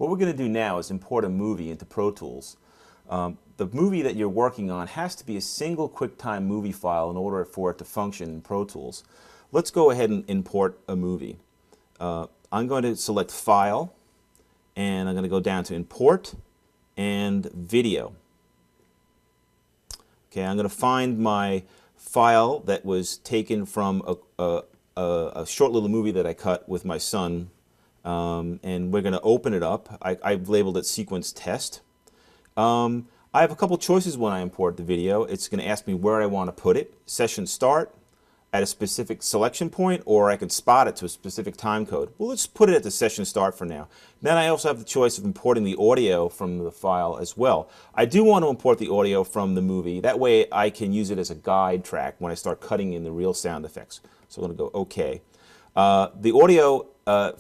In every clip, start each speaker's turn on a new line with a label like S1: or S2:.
S1: What we're going to do now is import a movie into Pro Tools. The movie that you're working on has to be a single QuickTime movie file in order for it to function in Pro Tools. Let's go ahead and import a movie. I'm going to select File, and I'm going to go down to Import and Video. Okay, I'm going to find my file that was taken from a short little movie that I cut with my son, and we're going to open it up. I've labeled it Sequence Test. I have a couple choices when I import the video. It's going to ask me where I want to put it, session start, at a specific selection point, or I can spot it to a specific time code. Well, let's put it at the session start for now. Then I also have the choice of importing the audio from the file as well. I do want to import the audio from the movie. That way I can use it as a guide track when I start cutting in the real sound effects. So I'm going to go OK. The audio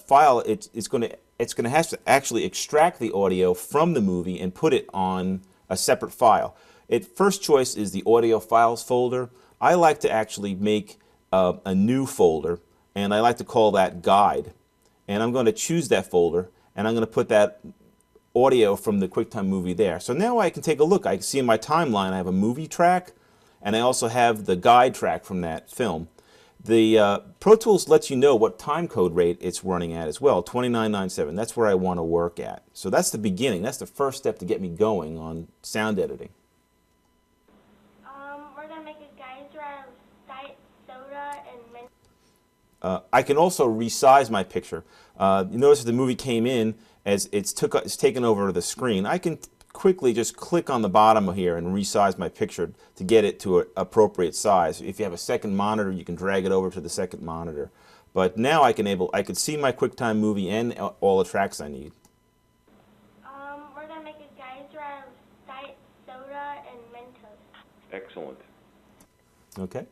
S1: file, it's going to have to actually extract the audio from the movie and put it on a separate file. First choice is the audio files folder. I like to actually make a new folder, and I like to call that guide. And I'm going to choose that folder, and I'm going to put that audio from the QuickTime movie there. So now I can take a look. I can see in my timeline I have a movie track, and I also have the guide track from that film. The Pro Tools lets you know what time code rate it's running at as well, 2997. That's where I want to work at. So that's the beginning. That's the first step to get me going on sound editing.
S2: We're going to make a geyser out of Diet Soda and mint.
S1: I can also resize my picture. You notice that the movie came in as it's taken over the screen. I can quickly just click on the bottom here and resize my picture to get it to an appropriate size. If you have a second monitor, you can drag it over to the second monitor. But now I can see my QuickTime movie and all the tracks I need.
S2: We're going to make a geyser out of Diet Soda and Mentos.
S3: Excellent.
S1: Okay.